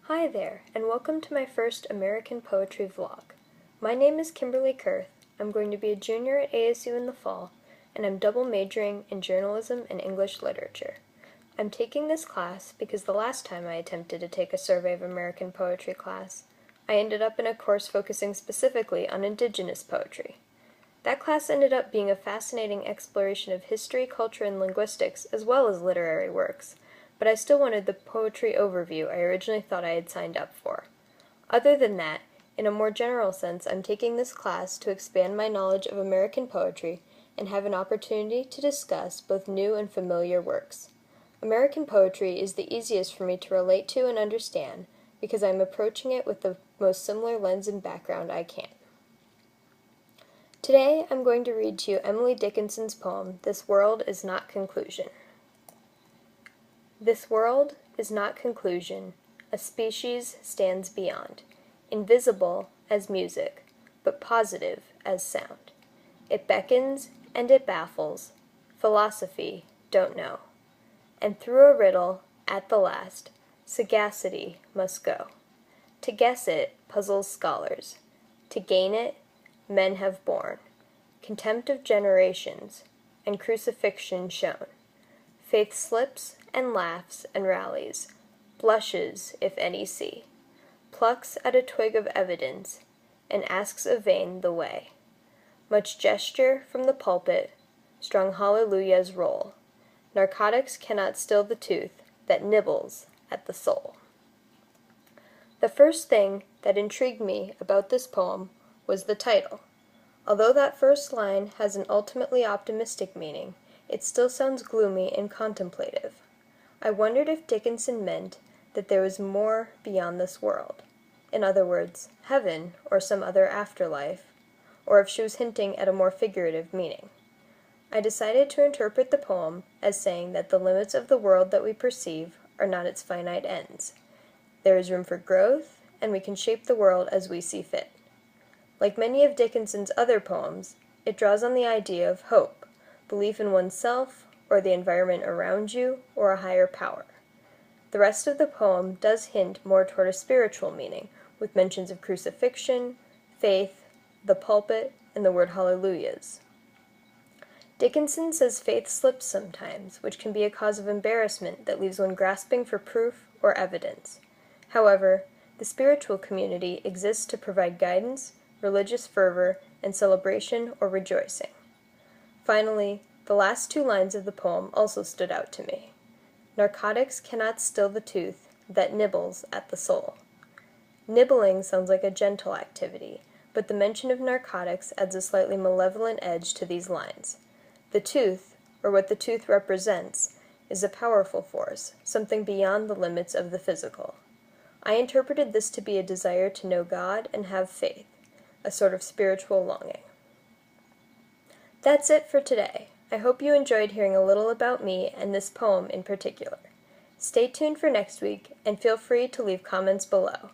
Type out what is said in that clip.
Hi there, and welcome to my first American Poetry vlog. My name is Kimberly Kurth. I'm going to be a junior at ASU in the fall, and I'm double majoring in journalism and English literature. I'm taking this class because the last time I attempted to take a survey of American poetry class, I ended up in a course focusing specifically on indigenous poetry. That class ended up being a fascinating exploration of history, culture, and linguistics, as well as literary works, but I still wanted the poetry overview I originally thought I had signed up for. Other than that, in a more general sense, I'm taking this class to expand my knowledge of American poetry and have an opportunity to discuss both new and familiar works. American poetry is the easiest for me to relate to and understand because I'm approaching it with the most similar lens and background I can. Today, I'm going to read to you Emily Dickinson's poem, This World Is Not Conclusion. This world is not conclusion, a species stands beyond, invisible as music, but positive as sound. It beckons and it baffles, philosophy don't know. And through a riddle, at the last, sagacity must go. To guess it puzzles scholars, to gain it, men have borne, contempt of generations, and crucifixion shown. Faith slips and laughs and rallies, blushes if any see, plucks at a twig of evidence, and asks of vain the way. Much gesture from the pulpit, strong hallelujahs roll. Narcotics cannot still the tooth that nibbles at the soul. The first thing that intrigued me about this poem was the title. Although that first line has an ultimately optimistic meaning, it still sounds gloomy and contemplative. I wondered if Dickinson meant that there was more beyond this world. In other words, heaven or some other afterlife, or if she was hinting at a more figurative meaning. I decided to interpret the poem as saying that the limits of the world that we perceive are not its finite ends. There is room for growth, and we can shape the world as we see fit. Like many of Dickinson's other poems, it draws on the idea of hope, belief in oneself, or the environment around you, or a higher power. The rest of the poem does hint more toward a spiritual meaning, with mentions of crucifixion, faith, the pulpit, and the word hallelujahs. Dickinson says faith slips sometimes, which can be a cause of embarrassment that leaves one grasping for proof or evidence. However, the spiritual community exists to provide guidance, religious fervor, and celebration or rejoicing. Finally, the last two lines of the poem also stood out to me. Narcotics cannot still the tooth that nibbles at the soul. Nibbling sounds like a gentle activity, but the mention of narcotics adds a slightly malevolent edge to these lines. The tooth, or what the tooth represents, is a powerful force, something beyond the limits of the physical. I interpreted this to be a desire to know God and have faith, a sort of spiritual longing. That's it for today. I hope you enjoyed hearing a little about me and this poem in particular. Stay tuned for next week, and feel free to leave comments below.